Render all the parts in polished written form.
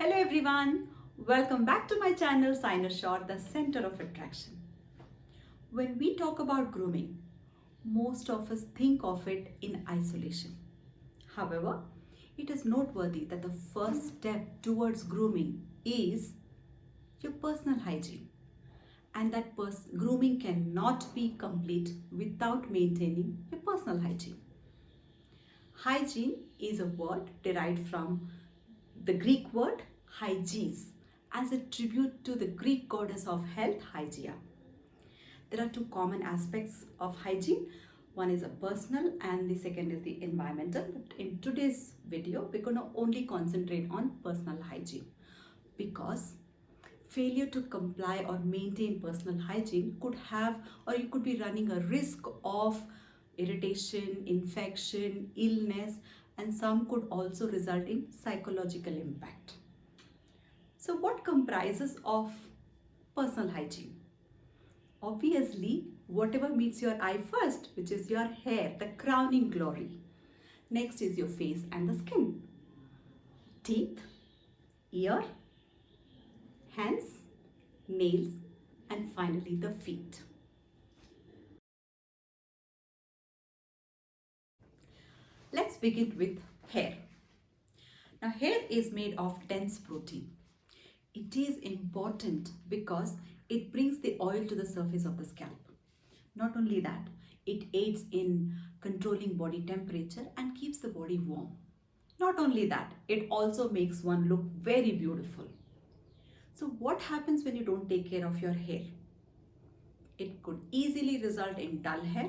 Hello everyone, welcome back to my channel Cynosure, the center of attraction. When we talk about grooming, most of us think of it in isolation. However, it is noteworthy that the first step towards grooming is your personal hygiene, and that grooming cannot be complete without maintaining your personal hygiene. Hygiene is a word derived from the Greek word hygies as a tribute to the Greek goddess of health, Hygeia. There are two common aspects of hygiene. One is a personal and the second is the environmental. But in today's video, we're going to only concentrate on personal hygiene because failure to comply or maintain personal hygiene could have, or you could be running a risk of irritation, infection, illness, and some could also result in psychological impact. So what comprises of personal hygiene? Obviously, whatever meets your eye first, which is your hair, the crowning glory. Next is your face and the skin. Teeth, ear, hands, nails, and finally the feet. Let's begin with hair. Now, hair is made of dense protein. It is important because it brings the oil to the surface of the scalp. Not only that, it aids in controlling body temperature and keeps the body warm. Not only that, it also makes one look very beautiful. So what happens when you don't take care of your hair? It could easily result in dull hair,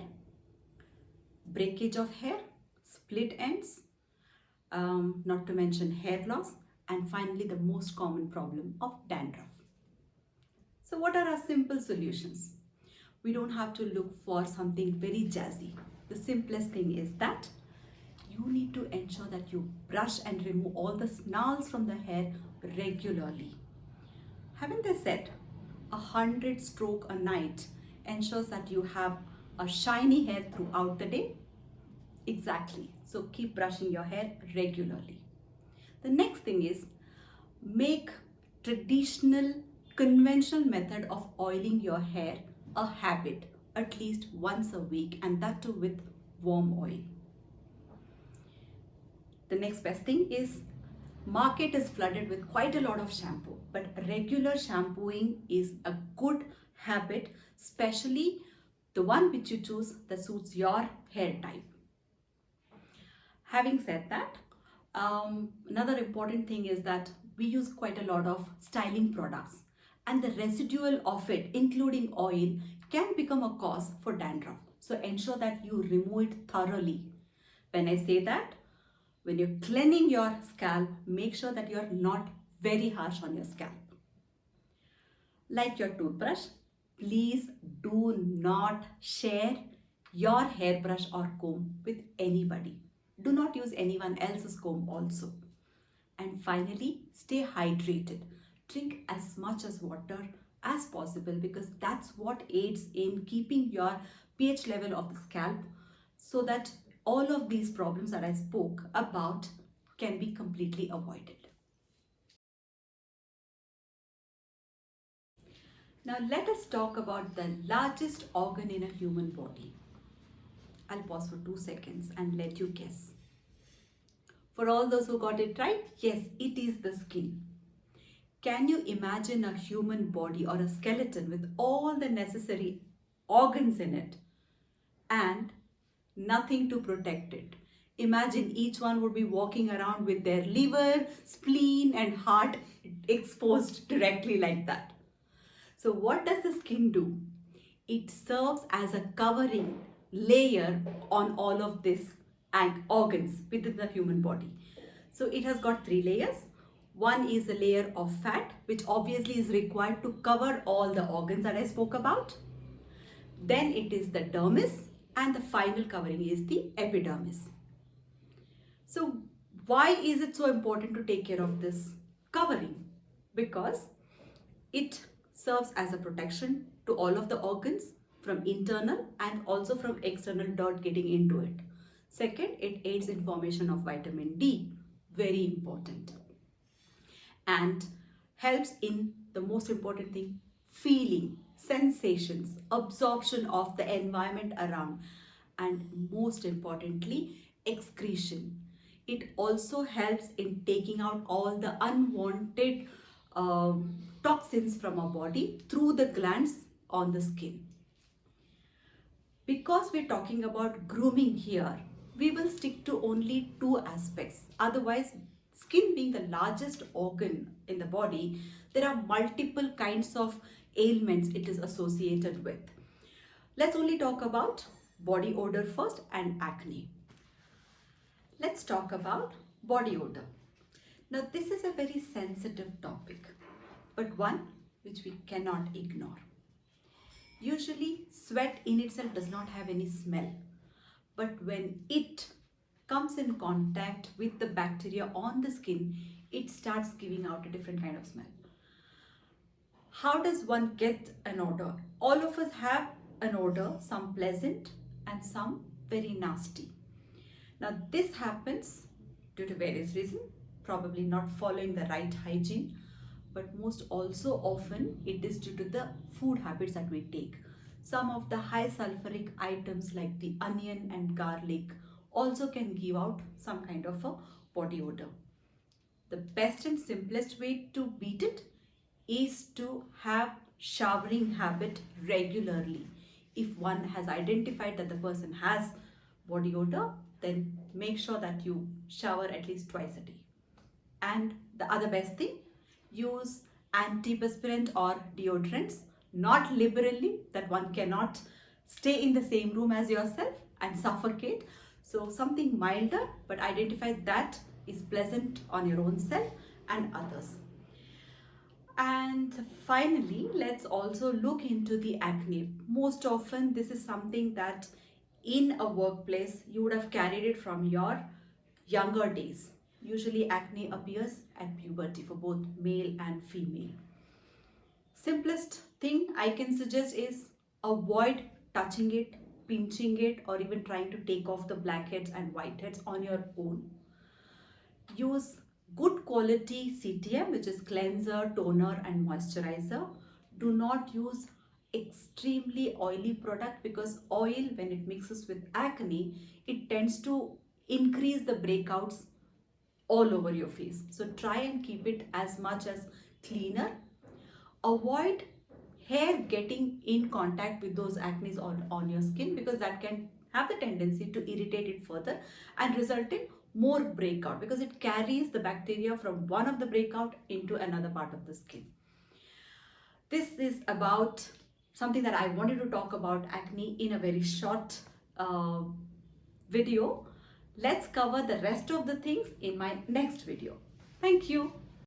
breakage of hair, split ends, not to mention hair loss, and finally the most common problem of dandruff. So what are our simple solutions? We don't have to look for something very jazzy. The simplest thing is that you need to ensure that you brush and remove all the snarls from the hair regularly. Haven't they said 100 stroke a night ensures that you have a shiny hair throughout the day? Exactly. So keep brushing your hair regularly. The next thing is make traditional conventional method of oiling your hair a habit at least once a week, and that too with warm oil. The next best thing is market is flooded with quite a lot of shampoo, but regular shampooing is a good habit, especially the one which you choose that suits your hair type. Having said that, another important thing is that we use quite a lot of styling products, and the residual of it, including oil, can become a cause for dandruff. So ensure that you remove it thoroughly. When I say that, when you're cleaning your scalp, make sure that you're not very harsh on your scalp. Like your toothbrush, please do not share your hairbrush or comb with anybody. Do not use anyone else's comb also. And finally, stay hydrated. Drink as much as water as possible because that's what aids in keeping your pH level of the scalp so that all of these problems that I spoke about can be completely avoided. Now let us talk about the largest organ in a human body. I'll pause for 2 seconds and let you guess. For all those who got it right, yes, it is the skin. Can you imagine a human body or a skeleton with all the necessary organs in it and nothing to protect it? Imagine each one would be walking around with their liver, spleen and heart exposed directly like that. So what does the skin do? It serves as a covering layer on all of these organs within the human body. So it has got 3 layers. One is a layer of fat, which obviously is required to cover all the organs that I spoke about. Then it is the dermis, and the final covering is the epidermis. So why is it so important to take care of this covering? Because it serves as a protection to all of the organs from internal and also from external dirt getting into it. Second, it aids in formation of vitamin D, very important. and helps in the most important thing, feeling, sensations, absorption of the environment around, and most importantly, excretion. It also helps in taking out all the unwanted toxins from our body through the glands on the skin. Because we're talking about grooming here, we will stick to only two aspects. Otherwise, skin being the largest organ in the body, there are multiple kinds of ailments it is associated with. Let's only talk about body odor first and acne. Let's talk about body odor. Now, this is a very sensitive topic, but one which we cannot ignore. Usually, sweat in itself does not have any smell, but when it comes in contact with the bacteria on the skin, it starts giving out a different kind of smell. How does one get an odor? All of us have an odor, some pleasant and some very nasty. Now, this happens due to various reasons, probably not following the right hygiene, but most also often it is due to the food habits that we take. Some of the high sulfuric items like the onion and garlic also can give out some kind of a body odor. The best and simplest way to beat it is to have showering habit regularly. If one has identified that the person has body odor, then make sure that you shower at least twice a day. And the other best thing, use antiperspirant or deodorants, not liberally, that one cannot stay in the same room as yourself and suffocate. So something milder, but identify that is pleasant on your own self and others. And finally, let's also look into the acne. Most often, this is something that in a workplace, you would have carried it from your younger days. Usually, acne appears at puberty for both male and female. Simplest thing I can suggest is avoid touching it, pinching it, or even trying to take off the blackheads and whiteheads on your own. Use good quality CTM, which is cleanser, toner and moisturizer. Do not use extremely oily product, because oil, when it mixes with acne, it tends to increase the breakouts all over your face. So try and keep it as much as cleaner. Avoid hair getting in contact with those acnes on your skin, because that can have the tendency to irritate it further and result in more breakout, because it carries the bacteria from one of the breakout into another part of the skin. This is about something that I wanted to talk about acne in a very short video. Let's cover the rest of the things in my next video. Thank you.